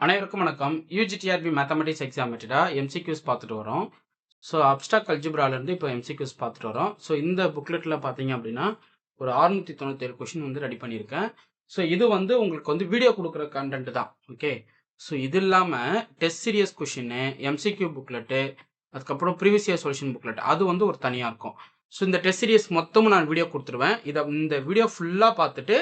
அனைவருக்கும் வணக்கம். UGTRB mathematics எக்ஸாமேட்டடா MCQs பார்த்துட்டு வரோம். ஸோ அப்ஸ்ட்ராக்ட் அல்ஜிப்ராலேருந்து இப்போ எம்சிக்யூஸ் பார்த்துட்டு வரோம். ஸோ இந்த புக்லெட்டில் பார்த்தீங்க அப்படின்னா ஒரு 697 கொஷின் வந்து ரெடி பண்ணியிருக்கேன். ஸோ இது வந்து உங்களுக்கு வந்து வீடியோ கொடுக்குற கண்டென்ட் தான். ஓகே. ஸோ இது இல்லாமல் test serious question, MCQ booklet, அதுக்கப்புறம் ப்ரீவியஸ் இயர் சொல்யூஷன் புக்லெட் அது வந்து ஒரு தனியாக இருக்கும். ஸோ இந்த டெஸ்ட் சீரியஸ் மொத்தமும் நான் வீடியோ கொடுத்துருவேன். இந்த வீடியோ ஃபுல்லாக பார்த்துட்டு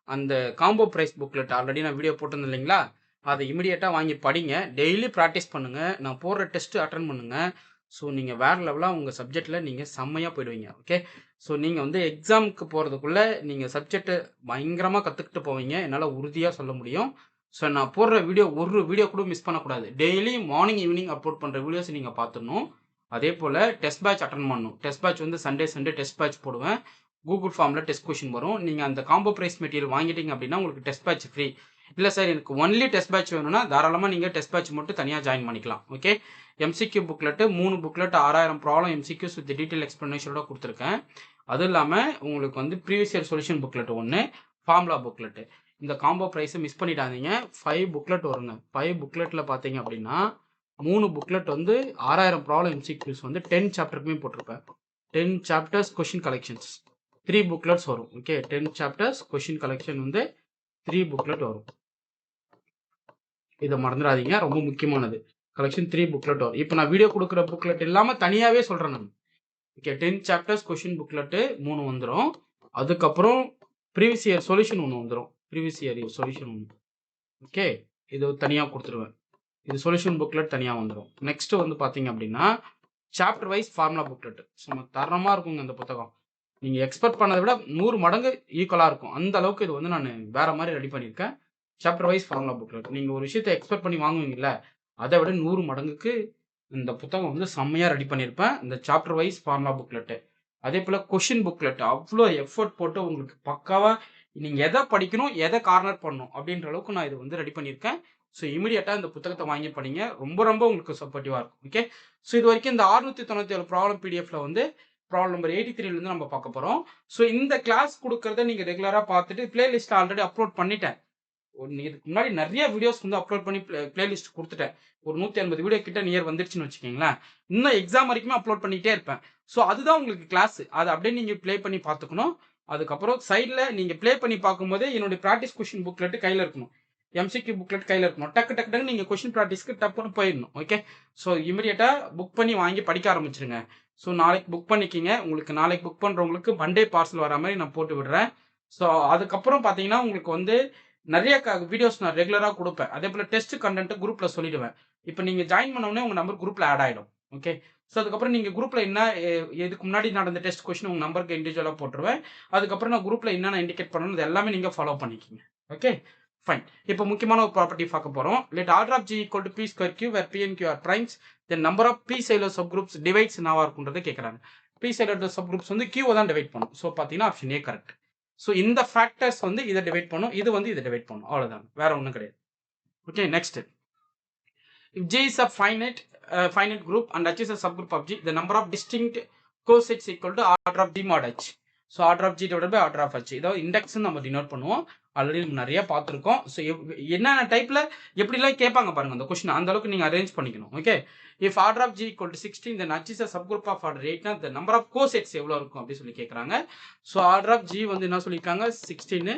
அந்த காம்போ ப்ரைஸ் புக்லெட் ஆல்ரெடி நான் வீடியோ போட்டிருந்தேன் இல்லைங்களா, அதை இமிடியேட்டாக வாங்கி படிங்க. டெய்லி ப்ராக்டிஸ் பண்ணுங்கள். நான் போடுற டெஸ்ட்டு அட்டன் பண்ணுங்கள். ஸோ நீங்கள் வேறு லெவலாக உங்கள் சப்ஜெக்டில் நீங்கள் செம்மையாக போயிடுவீங்க. ஓகே. ஸோ நீங்கள் வந்து எக்ஸாமுக்கு போகிறதுக்குள்ளே நீங்கள் சப்ஜெக்டை பயங்கரமாக கற்றுக்கிட்டு போவீங்க. என்னால் உறுதியாக சொல்ல முடியும். ஸோ நான் போடுற வீடியோ ஒரு வீடியோ கூட மிஸ் பண்ணக்கூடாது. டெய்லி மார்னிங் ஈவினிங் அப்லோட் பண்ணுற வீடியோஸ் நீங்கள் பார்த்துடணும். அதே போல் டெஸ்ட் பேட்ச் அட்டன் பண்ணணும். டெஸ்ட் பேட்ச் வந்து சண்டே டெஸ்ட் பேட்ச் போடுவேன். கூகுள் ஃபார்மில் டெஸ்ட் கொஷின் வரும். நீங்கள் அந்த காம்போ ப்ரைஸ் மெட்டீரியல் வாங்கிட்டீங்க அப்படின்னா உங்களுக்கு டெஸ்ட் பேட்ச் ஃப்ரீ. இல்லை சார் எனக்கு ஒன்லி டெஸ்ட் பேட்ச் வேணும்னா தாராளமாக நீங்கள் டெஸ்ட் பேட்ச் மட்டும் தனியாக ஜாயின் பண்ணிக்கலாம். Okay. MCQ booklet 3 booklet 6000 problem MCQs with detail எக்ஸ்ப்ளனேஷனோட கொடுத்துருக்கேன். அதுவும் இல்லாமல் உங்களுக்கு வந்து ப்ரீவியஸ் இயர் சொல்யூஷன் புக்லெட் ஒன்று, ஃபார்முலா புக்லெட்டு. இந்த காம்போ ப்ரைஸை மிஸ் பண்ணிட்டாதீங்க. 5 புக்லெட் வருங்க. 5 புக்லெட்டில் பார்த்தீங்க அப்படின்னா 3 புக்லெட் வந்து 6000 ப்ராப்ளம் எம்சிக்யூஸ் வந்து 10 சாப்டருக்குமே போட்டிருப்பேன். 10 சாப்டர்ஸ் கொஷின் கலெக்ஷன்ஸ் 3 புக்லெட்ஸ் வரும். ஓகே. 10 சாப்டர்ஸ் கொஷின் கலெக்ஷன் வந்து 3 புக்லெட் வரும். இதை மறந்துடாதீங்க, ரொம்ப முக்கியமானது. கலெக்ஷன் 3 புக்லெட் வரும். இப்போ நான் வீடியோ கொடுக்குற புக்லெட் இல்லாமல் தனியாகவே சொல்கிறேன் நான். ஓகே. 10 சாப்டர்ஸ் கொஷின் புக்லெட்டு 3 வந்துடும். அதுக்கப்புறம் ப்ரீவியஸ் இயர் சொல்யூஷன் ஒன்று வந்துடும். ப்ரீவியஸ் இயர் சொல்யூஷன் ஒன்று. ஓகே. இது தனியாக கொடுத்துருவேன். இது சொல்யூஷன் புக்லெட் தனியாக வந்துடும். நெக்ஸ்ட் வந்து பார்த்தீங்க அப்படின்னா சாப்டர் வைஸ் ஃபார்முலா புக்லெட். சும்மா தரமாக இருக்குங்க இந்த புத்தகம். நீங்கள் எக்ஸ்பெக்ட் பண்ணதை விட 100 மடங்கு ஈக்குவலாக இருக்கும். அந்த அளவுக்கு இது வந்து நான் வேற மாதிரி ரெடி பண்ணியிருக்கேன். Chapter wise formula booklet. நீங்கள் ஒரு விஷயத்தை எக்ஸ்பெக்ட் பண்ணி வாங்குவீங்கல்ல, அதை விட 100 மடங்குக்கு இந்த புத்தகம் வந்து செம்மையாக ரெடி பண்ணியிருப்பேன். இந்த சாப்டர் வைஸ் ஃபார்முலா புக்லெட்டு. அதே போல் கொஷின் புக்லெட் அவ்வளோ எஃபர்ட் போட்டு உங்களுக்கு பக்காவாக நீங்கள் எதை படிக்கணும், எதை கார்னர் பண்ணணும் அப்படின்ற அளவுக்கு நான் இது வந்து ரெடி பண்ணியிருக்கேன். ஸோ இமீடியட்டாக இந்த புத்தகத்தை வாங்கி படிங்க. ரொம்ப ரொம்ப உங்களுக்கு சப்போர்ட்டிவாக இருக்கும். ஓகே. ஸோ இது வரைக்கும் இந்த 697 ப்ராப்ளம் பிடிஎஃப்ல வந்து ப்ராப்ளம் நம்பர் 83 நம்ம பார்க்க போகிறோம். ஸோ இந்த கிளாஸ் கொடுக்கறத நீங்கள் ரெகுலராக பார்த்துட்டு பிளேலிஸ்ட் ஆல்ரெடி அப்லோட் பண்ணிட்டேன். இதுக்கு முன்னாடி நிறைய வீடியோஸ் வந்து அப்லோட் பண்ணி பிளேலிஸ்ட் கொடுத்துட்டேன். ஒரு 150 வீடியோ கிட்ட நியர் வந்துருச்சுன்னு வச்சுக்கீங்களேன். இன்னும் எக்ஸாம் வரைக்குமே அப்லோட் பண்ணிகிட்டே இருப்பேன். ஸோ அதுதான் உங்களுக்கு கிளாஸ். அதை அப்படியே நீங்கள் ப்ளே பண்ணி பார்த்துக்கணும். அதுக்கப்புறம் சைடில் நீங்கள் ப்ளே பண்ணி பார்க்கும்போதே என்னுடைய ப்ராக்டிஸ் கொஷின் புக்லெட்டு கையில் இருக்கணும். எம்சிக்யூ புக்லெட் கையில் இருக்கணும். டக்கு நீங்கள் கொஷின் ப்ராக்டிஸ்க்கு டப்புன்னு போயிடணும். ஓகே. ஸோ இமீடியட்டாக புக் பண்ணி வாங்கி படிக்க ஆரம்பிச்சிருங்க. ஸோ நாளைக்கு புக் பண்ணிக்கிங்க. உங்களுக்கு நாளைக்கு புக் பண்ணுறவங்களுக்கு மண்டே பார்சல் வர மாதிரி நான் போட்டு விடுறேன். ஸோ அதுக்கப்புறம் பார்த்தீங்கன்னா உங்களுக்கு வந்து நிறைய வீடியோஸ் நான் ரெகுலராக கொடுப்பேன். அதே போல் டெஸ்ட் கண்டென்ட் குரூப்பில் சொல்லிடுவேன். இப்போ நீங்கள் ஜாயின் பண்ணோடனே உங்கள் நம்பர் குரூப்பில் ஆட் ஆகிடும். ஓகே. ஸோ அதுக்கப்புறம் நீங்கள் குரூப்பில் என்ன இதுக்கு முன்னாடி நடந்த டெஸ்ட் கொஸ்டின் உங்கள் நம்பருக்கு இண்டிவிஜுவலாக போட்டுருவேன். அதுக்கப்புறம் நான் குரூப்பில் என்னென்ன இண்டிகேட் பண்ணணும் அது எல்லாமே நீங்கள் ஃபாலோ பண்ணிக்கிங்க. ஓகே. ஃபைன். இப்போ முக்கியமான ஒரு ப்ராப்பர்ட்டி பார்க்க போகிறோம். Let order of G equal to P square Q where P and Q are primes then number of P Sylow subgroups divides என்னவா இருக்குன்றதை கேட்குறாங்க. பி சைலர் சப் குரூப்ஸ் வந்து கியூவை தான் டிவைட் பண்ணும். ஸோ பார்த்தீங்கன்னா ஆப்ஷன் ஏ கரெக்ட். ஸோ இந்த factors வந்து இதை டிவைட் பண்ணும், இது வந்து இதை டிவைட் பண்ணும். அவ்வளோதான், வேற ஒன்றும் கிடையாது. Okay. Next, if G is a finite group and H is a subgroup of G, the number of distinct cosets equal to order of G mod H. So order of G divide by order of H. இதாவது index நம்ம denote பண்ணுவோம். Already நம்ம நிறைய பார்த்துருக்கோம். So என்னென்ன டைப்பில் எப்படிலாம் கேட்பாங்க பாருங்க அந்த கொஸ்டின், அந்த அளவுக்கு நீங்கள் அரேஞ்ச் பண்ணிக்கணும். Okay. If order of G equal to 16 then H is a subgroup of order 8னா the நம்பர் ஆஃப் கோசெட்ஸ் எவ்வளோ இருக்கும் அப்படின்னு சொல்லி கேட்குறாங்க. ஸோ ஆர்டர் ஆஃப் ஜி வந்து என்ன சொல்லியிருக்காங்க 16,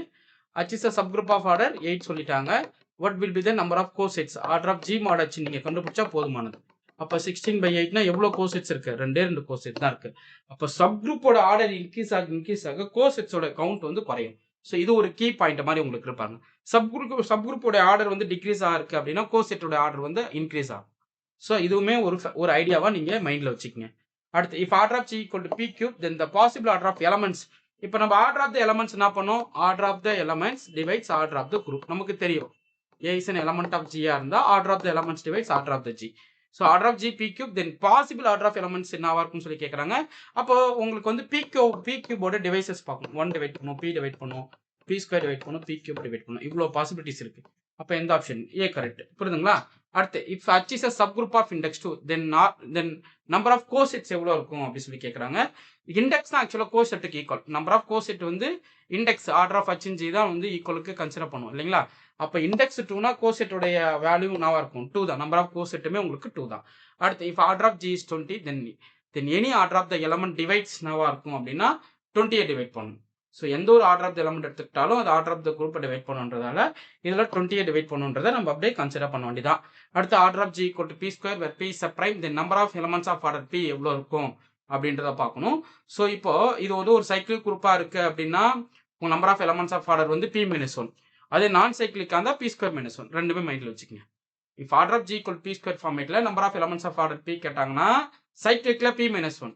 H is a subgroup of order 8 சொல்லிட்டாங்க. what will be the number of cosets? Order of G mod h நீங்கள் கண்டுபிடிச்சா போதுமானது. அப்போ 16/8னா எவ்வளோ கோசெட்ஸ் இருக்கு? 2 கோசெட் தான் இருக்கு. அப்போ சப் குரூப்போட ஆர்டர் இன்க்ரீஸ் ஆக கோசெட்ஸோட கவுண்ட் வந்து குறையும். ஸோ இது ஒரு கீ பாயிண்ட் மாதிரி உங்களுக்கு இருப்பாங்க. சப் குரூப்போட ஆர்டர் வந்து டிக்ரீஸ் ஆகிருக்கு அப்படின்னா கோசெட்டோட ஆர்டர் வந்து இன்க்ரீஸ் ஆகும். ஸோ இதுவுமே ஒரு ஐடியாவாக நீங்கள் மைண்டில் வச்சுக்கோங்க. அடுத்து if order of G equal to P cube then the possible order of elements. இப்போ நம்ம ஆர்டர் ஆஃப் த எலமெண்ட்ஸ் என்ன பண்ணோம்? Order of the elements divides order of the group. நமக்கு தெரியும் A is an element of G இருந்தா order of the elements divides order of the G. So order of G P cube then possible order of elements என்னவா இருக்கும்னு சொல்லி கேட்குறாங்க. அப்போ உங்களுக்கு வந்து P cube டிவைசஸ் பார்க்கணும். 1 டிவைட் பண்ணும், P டிவைட் பண்ணும், P ஸ்கொயர் டிவைட் பண்ணும், P கியூப் டிவைட் பண்ணும். இவ்வளோ பாசிபிலிட்டிஸ் இருக்கு. அப்போ எந்த ஆப்ஷன்? ஏ கரெக்ட். புரியுதுங்களா? அடுத்து இஃப் H is a subgroup of index 2 then number of cosets எவ்வளோ இருக்கும் அப்படின்னு சொல்லி கேட்குறாங்க. இண்டெக்ஸ் தான் ஆக்சுவலாக கோசெட்டுக்கு ஈக்குவல். நம்பர் ஆஃப் கோசெட் வந்து index order of H G தான் வந்து ஈக்குவலுக்கு கன்சிடர் பண்ணுவோம் இல்லைங்களா? அப்போ இண்டெக்ஸ் 2னா கோசெட்டோடைய வேல்யூ என்னவா இருக்கும் 2 தான். நம்பர் ஆஃப் கோசெட்டுமே உங்களுக்கு 2 தான். அடுத்து if order of G is 20 then any order of the element divides என்னவா இருக்கும் அப்படின்னா 20 டிவைட் பண்ணணும். ஸோ எந்த ஒரு ஆர்டர் ஆஃப் த எலமெண்ட் எடுத்துக்கிட்டாலும் அது ஆர்டர் ஆஃப் த குரூப்பை டிவைட் பண்ணுன்றதால இதில் 20 டிவைட் பண்ணுன்றதை நம்ம அப்படியே கன்சிடர் பண்ண வேண்டியதான். அடுத்து order of G equal to P square where P is a prime then number of elements of order B எவ்வளோ இருக்கும் அப்படின்றத பார்க்கணும். ஸோ இப்போ இது வந்து ஒரு சைக்கிள் குரூப்பாக இருக்குது அப்படின்னா உங்கள் number of elements of order வந்து பி மைனஸ் 1. அதே நான் சைக்கிளிக்காக இருந்தால் பி ஸ்கொயர் மைனஸ் 1 ரெண்டுமே மைண்டில் வச்சுக்கோங்க. If order of G equal p square ஃபார்மேட்டில் number of elements of order p கேட்டாங்கன்னா சைக்கிளிக்கில் பி மைனஸ் 1,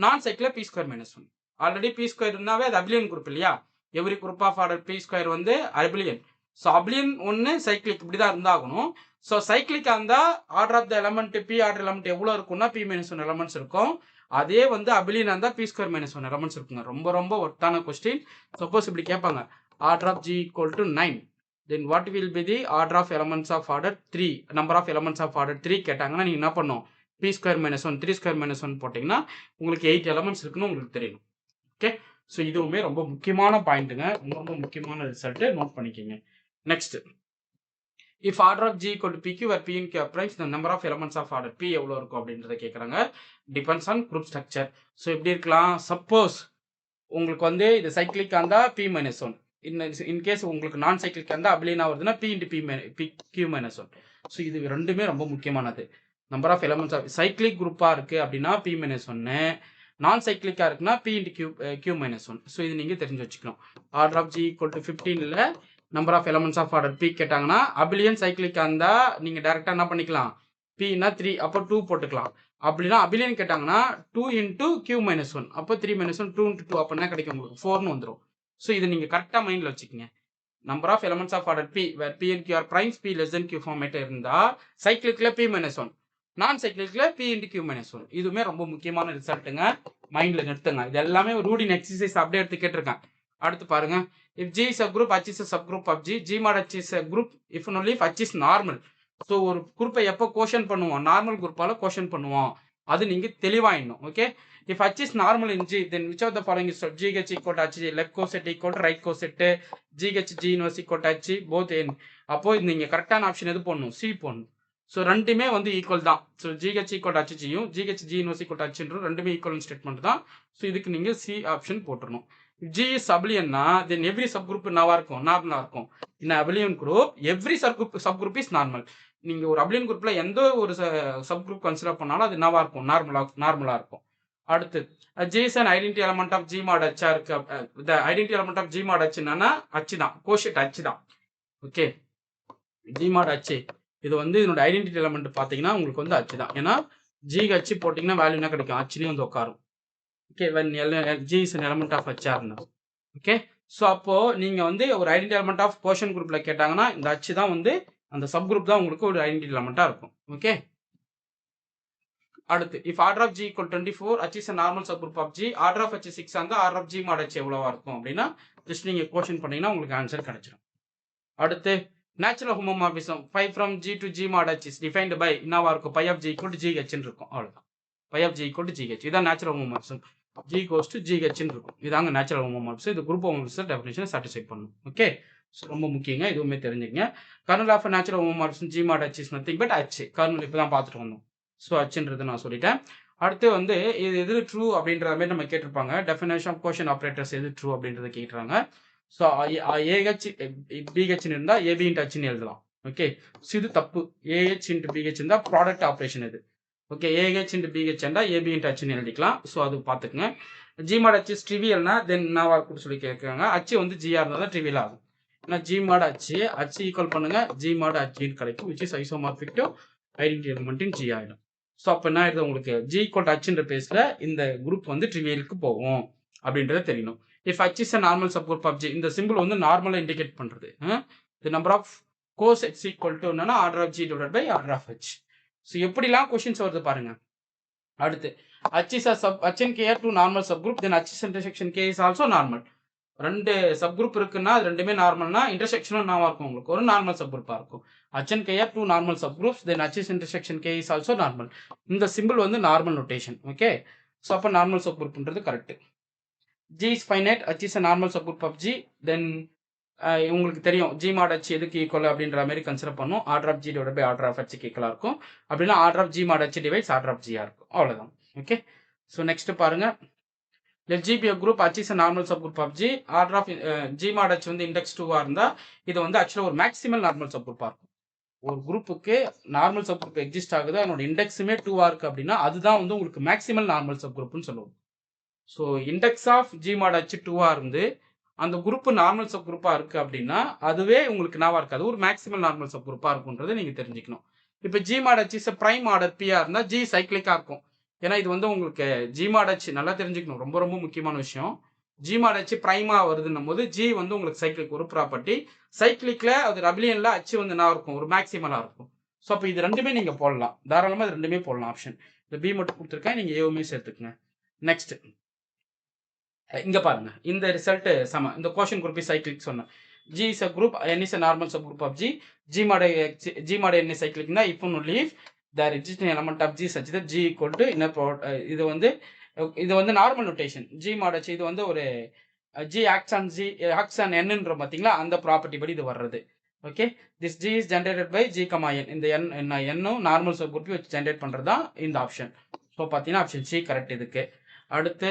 நான் சைக்கிளில் p square minus 1. Already p square இருந்தாவே அது அபிலியன் குரூப் இல்லையா? Every group of order p square வந்து அபிலியன். ஸோ அபிலியன் ஒன்று சைக்கிளிக் இப்படி தான் இருந்தாகணும். ஸோ சைக்கிளிக்காக இருந்தால் order of the element p order element எவ்வளோ இருக்கும்னா பி மைனஸ் 1 எலமெண்ட்ஸ் இருக்கும். அதே வந்து அபிலியன் இருந்தால் பி ஸ்கொயர் மைனஸ் 1 எலமெண்ட்ஸ் இருக்குங்க. ரொம்ப ரொம்ப ஒர்த்தான கொஸ்டின். சப்போஸ் இப்படி கேட்பாங்க order of G equal to 9 then what will be the order of elements of order 3 number of elements of order 3 கேட்டாங்கன்னா நீங்கள் என்ன பண்ணும் P square minus 1 3 square minus 1 போட்டிங்கன்னா உங்களுக்கு 8 எலமெண்ட்ஸ் இருக்குன்னு உங்களுக்கு தெரியும். ஓகே, ஸோ இதுவுமே ரொம்ப முக்கியமான பாயிண்ட்டுங்க, ரொம்ப முக்கியமான ரிசல்ட்டு நோட் பண்ணிக்கோங்க. Next if order of G equal to pq where p and q are primes the number of elements of order B எவ்வளோ இருக்கும் அப்படின்றத கேட்குறாங்க. Depends on group structure. So எப்படி இருக்கலாம், சப்போஸ் உங்களுக்கு வந்து இது சைக்கிளிக்காக இருந்தால் பி மைனஸ் 1, இன்கேஸ் உங்களுக்கு நான் சைக்கிளிக்காக இருந்தால் அபிலியனா வருதுன்னா p into p q minus 1. So இது ரெண்டுமே ரொம்ப முக்கியமானது. Number of elements of cyclic குரூப்பாக இருக்குது அப்படின்னா பி மைனஸ் 1, நான் சைக்கிளிக்காக இருக்குன்னா p into Q minus 1. So இது நீங்கள் தெரிஞ்சு வச்சுக்கணும். Order of G equal to 15ல் number of elements of order p கேட்டாங்கன்னா அபிலியன் சைக்கிளிக்காக இருந்தால் நீங்கள் டேரெக்டாக என்ன பண்ணிக்கலாம், பின்னா 3 அப்போ 2 போட்டுக்கலாம். அப்படின்னா அபிலியன் கேட்டாங்கன்னா 2 இன்ட்டு கியூ மைனஸ் 1 அப்போ 3 மைனஸ் 1 2 இன்ட்டு 2 அப்படின்னா கிடைக்கும் உங்களுக்கு 4னு வந்துடும். ஸோ இதை நீங்கள் கரெக்டாக மைண்டில் வச்சுக்கோங்க. Number of elements of order P where P and Q are primes P less than Q format இருந்தால் சைக்கிளிக்கில் பி மைனஸ் 1, நான் சைக்கிளிக்கில் பி இன்ட்டு கியூ மைனஸ் 1. இதுவுமே ரொம்ப முக்கியமான ரிசல்ட்டுங்க, மைண்டில் நிறுத்துங்க. இது எல்லாமே ரூடின் எக்ஸசைஸ் அப்படியே எடுத்து கேட்டிருக்கேன். அடுத்து பாருங்க, if G is a group, H is a subgroup of G, G mod H is a group if and only if H is normal. So ஒரு குரூப்பை எப்போ கோஷன் பண்ணுவோம், நார்மல் குரூப்பால் கோஷன் பண்ணுவோம், அது நீங்கள் தெளிவாயிடணும். Okay, if H is normal in G, then which of the following is GH equal to H, left coset equal to right coset, GH G inverse equal to H, both n. அப்போ நீங்கள் கரெக்டான option எது போடணும், C போடணும். So ரெண்டுமே வந்து equal தான். So GH equal to H ஜியும் GH G inverse equal to H ரெண்டுமே ஈக்குவல் ஸ்டேட்மெண்ட் தான். ஸோ இதுக்கு நீங்கள் சி ஆப்ஷன் போட்டுடணும். G is abelian, then every subgroup நார்மலா இருக்கும். In abelian group, every subgroup is normal. நீங்க ஒரு abelian groupல எந்த ஒரு subgroup கன்சிடர் பண்ணாலும் அது என்னவா இருக்கும், நார்மலா இருக்கும். அடுத்து G is an identity element of G mod H இருக்கு. the identity element of G mod H என்னன்னா H தான், கோஷெட் H தான். ஓகே, G mod H இது வந்து இதனோட ஐடென்டிட்டி எலமெண்ட் பார்த்தீங்கன்னா உங்களுக்கு வந்து H தான். ஏன்னா GH போட்டிங்கன்னா வேல்யூ என்ன கிடைக்கும், Hலயும் வந்து உட்காரும். Okay, when G is an element of HR. Okay, so அப்போ நீங்க வந்து ஒரு ஐடென்டி எலமெண்ட் ஆஃப் கோஷன் குரூப்ல கேட்டாங்கன்னா இந்த H தான் வந்து அந்த சப் குரூப் தான் உங்களுக்கு ஒரு ஐடென்டி எலமெண்டா இருக்கும். ஓகே, அடுத்து if order of G equal 24, H is a normal subgroup of G, order of H 6 அந்த order of G mod H எவ்வளவா இருக்கும் அப்படின்னா ஜஸ்ட் நீங்க கோஷன் பண்ணீங்கன்னா உங்களுக்கு ஆன்சர் கிடைச்சிடும். அடுத்து natural homomorphism 5 from G to G mod H is defined by என்னவா இருக்கும், phi of G equal to GH ன்னு இருக்கும். அவ்வளவுதான், phi of G equal to GH. இதான் natural homomorphism. G goes to GH ன்னு இருக்கும். இதாங்க நேச்சுரல் ஹோமோமார்பிசம். இது குரூப் ஹோமோமார்பிசம் டெஃபினிஷனை சாட்டிஸ்ஃபை பண்ணும். ஓகே, ஸோ ரொம்ப முக்கியங்க, இதுவுமே தெரிஞ்சுக்கங்க. Kernel of natural homomorphism G mod H is nothing but H. Kernel இப்போ தான் பார்த்துட்டு வந்தோம். ஸோ Hன்றது நான் சொல்லிட்டேன். அடுத்து வந்து இது எது ட்ரூ அப்படின்ற மாதிரி நம்ம கேட்டிருப்பாங்க. டெஃபினேஷன் ஆஃப் கோஷன் ஆப்ரேட்டர்ஸ் எது ட்ரூ அப்படின்றத கேட்குறாங்க. ஸோ AH BH இருந்தால் AB இன்ட் Hன்னு எழுதலாம். ஓகே, ஸோ இது தப்பு. AH இன்ட்டு BH இருந்தால் ப்ராடக்ட் ஆப்ரேஷன் இது. ஓகே, AH இன்ட்டு BH இருந்தால் AB இன்ட்டு Hன்னு எழுதிக்கலாம். ஸோ அது பார்த்துக்குங்க. G mod H இஸ் ட்ரிவியல்னா தென் என்னவா இருக்குன்னு சொல்லி கேட்குறாங்க. H வந்து G இருந்தால் தான் ட்ரிவியல் ஆகும். ஏன்னா G mod H ஈக்குவல் பண்ணுங்க G mod Hன்னு கிடைக்கும், which is isomorphic to identity element in G ஆகிடும். ஸோ அப்போ என்ன ஆயிடுது உங்களுக்கு, G equal to Hன்ற பேஸில் இந்த குரூப் வந்து ட்ரிவியலுக்கு போகும் அப்படின்றத தெரியணும். If H is a normal subgroup of G, இந்த சிம்பிள் வந்து நார்மலாக இண்டிகேட் பண்ணுறது. The number of cosets equal to என்னன்னா order of G divide by order of H. So எப்படிலாம் கொஸ்டின்ஸ் வருது பாருங்க. அடுத்து H is a H and K are two normal subgroup, then H intersection K is also normal. ரெண்டு subgroup இருக்குன்னா அது ரெண்டுமே நார்மல்னா இன்டர்செக்ஷனும் என்னவா இருக்கும், உங்களுக்கு ஒரு நார்மல் சப்குரூப்பா இருக்கும். H and K are two normal subgroups, then H is intersection K is also normal. இந்த சிம்பிள் வந்து நார்மல் நோட்டேஷன். ஓகே, ஸோ அப்போ நார்மல் சப்குரூப்ன்றது correct. G is finite, H is a normal subgroup of G, then உங்களுக்கு தெரியும் G mod H எதுக்கு equal அப்படின்ற மாதிரி consider பண்ணும். Order of G divide by order of H ஈக்குவலாக இருக்கும். அப்படின்னா order of G mod H divides order of ஜியாக இருக்கும். அவ்வளோதான். ஓகே. ஸோ நெக்ஸ்ட் பாருங்க. let G be a group H is a normal subgroup of G. Order of G mod H வந்து index 2 இருந்தா இது வந்து ஆக்சுவலாக ஒரு மேக்ஸிமல் நார்மல் சப்குரூப்பாக இருக்கும். ஒரு குரூப்புக்கு நார்மல் சப்குரூப் எக்ஸிஸ்ட் ஆகுது, அதனோட இண்டெக்ஸுமே 2 இருக்கு அப்படின்னா அதுதான் வந்து உங்களுக்கு மேக்ஸிமல் நார்மல் சப்குரூப்னு சொல்லுவோம். So index of G mod H 2 இருந்து அந்த குரூப் நார்மல் சப் குரூப்பா இருக்கு அப்படின்னா அதுவே உங்களுக்கு நாவா இருக்காது, ஒரு மேக்ஸிமல் நார்மல் சப் குரூப்பா இருக்கும்ன்றதை நீங்க தெரிஞ்சுக்கணும். இப்போ G mod H is prime order பியா இருந்தா ஜி சைக்கிளிக்கா இருக்கும். ஏன்னா இது வந்து உங்களுக்கு ஜி மாட் ஹெச் நல்லா தெரிஞ்சுக்கணும், ரொம்ப ரொம்ப முக்கியமான விஷயம். ஜி மாட் ஹெச் பிரைமா வருதுன்னும் போது ஜி வந்து உங்களுக்கு சைக்கிளிக் ஒரு ப்ராப்பர்ட்டி. சைக்கிளிக்ல அது ரபிலியன்ல ஹெச் வந்து என்ன இருக்கும், ஒரு மேக்ஸிமலா இருக்கும். ஸோ அப்போ இது ரெண்டுமே நீங்க போடலாம், தாராளமா இது ரெண்டுமே போடலாம் ஆப்ஷன். இந்த பி மட்டும் கொடுத்துருக்கேன், நீங்க ஏவுமே சேர்த்துக்குங்க. நெக்ஸ்ட் இங்க பாருங்க, இந்த ரிசல்ட் சம. இந்த கோஷன் குரூப் சைக்கிளிக் சொன்னேன். G is a group, N is a normal subgroup of G. G mod N is cyclic na if and only if there exists an element of G such that G equal to inner product. இது வந்து normal notation. G mod H இது வந்து ஒரு G acts on N ன்ற பாத்தீங்களா, அந்த property படி இது வர்றது. Okay, this G is generated by G, N. இந்த N நார்மல் சப்குரூப் வச்சு ஜெனரேட் பண்றது தான் இந்த ஆப்ஷன். ஸோ பார்த்தீங்கன்னா ஆப்ஷன் சி கரெக்ட் இதுக்கு. அடுத்து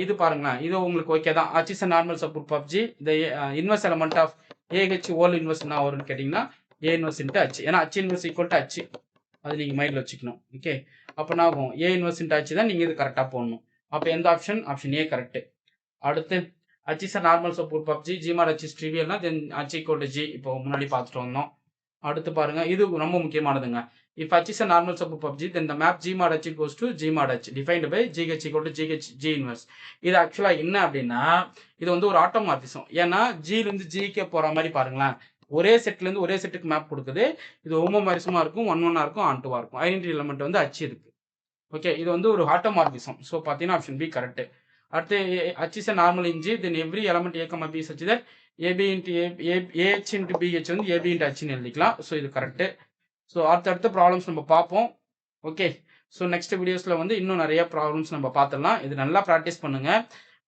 இது பாருங்களேன், இது உங்களுக்கு ஓகே தான். H is a normal subgroup of G. The inverse element of AH whole inverse என்ன வரும்னு கேட்டிங்கன்னா A inverse into H. ஏன்னா H inverse equal to H, அது நீங்கள் மைண்டில் வச்சுக்கணும். ஓகே, அப்போ என்ன ஆகும், A inverse into H தான் நீங்கள் இது கரெக்டாக போடணும். அப்போ எந்த ஆப்ஷன், ஆப்ஷன் ஏ கரெக்ட். அடுத்து H is a normal subgroup of G. G mod H is trivial, then H equal to G. இப்போ முன்னாடி பார்த்துட்டு வந்தோம். அடுத்து பாருங்க, இது ரொம்ப முக்கியமானதுங்க. If H is a normal subgroup of G, then the map G mod H goes to G mod H defined by GH equal to GH G inverse. இது ஆக்சுவலா என்ன அப்படின்னா இது வந்து ஒரு ஆட்டோமார்பிசம். ஏன்னா ஜிலேருந்து ஜிக்கே போற மாதிரி பாருங்களேன், ஒரே செட்லேருந்து ஒரே செட்டுக்கு மேப் கொடுக்குது. இது ஹோமோமார்பிசமா இருக்கும், 1-1 இருக்கும், ஆன்-2 இருக்கும். ஐடென்டிட்டி எலிமெண்ட் வந்து H இருக்கு. ஓகே, இது வந்து ஒரு ஆட்டோமார்பிசம். ஸோ பார்த்தீங்கன்னா ஆப்ஷன் பி கரெக்ட். அடுத்து H is a normal in G, then every element A, B such that AB into AH into BH வந்து AB into H ன்னு எழுதிக்கலாம். ஸோ இது கரெக்ட். ஸோ அடுத்த ப்ராப்ளம்ஸ் நம்ம பார்ப்போம். ஓகே, ஸோ நெக்ஸ்ட் வீடியோஸில் வந்து இன்னும் நிறைய ப்ராப்ளம்ஸ் நம்ம பார்த்துடலாம். இது நல்லா ப்ராக்டிஸ் பண்ணுங்க.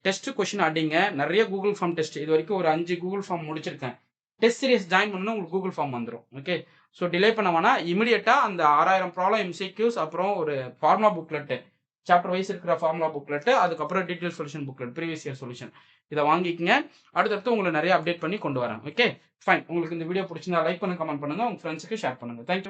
டெஸ்ட் கொஸ்டின் அடிங்க, நிறைய கூகுள் ஃபார்ம் டெஸ்ட், இது வரைக்கும் ஒரு 5 கூகுள் ஃபார்ம் முடிச்சிருக்கேன். டெஸ்ட் சீரிஸ் ஜாயின் பண்ணணும், உங்களுக்கு கூகுள் ஃபார்ம் வந்துடும். ஓகே, ஸோ டிலே பண்ண வேணா, இமீடியட்டாக அந்த 6000 ப்ராப்ளம் MCQs, அப்புறம் ஒரு ஃபார்முலா புக்லெட்டு, சாப்டர் வைஸ் இருக்கிற ஃபார்முலா புக்லெட்டு, அதுக்கப்புறம் detail solution booklet, previous year solution, இதை வாங்கிக்கங்க. அடுத்தடுத்து உங்களை நிறைய அப்டேட் பண்ணி கொண்டு வரேன். Okay fine. உங்களுக்கு இந்த வீடியோ பிடிச்சிருந்தா லைக் பண்ணுங்க, கமெண்ட் பண்ணுங்க, உங்க ஃப்ரெண்ட்ஸுக்கு ஷேர் பண்ணுங்க. தேங்க்யூ.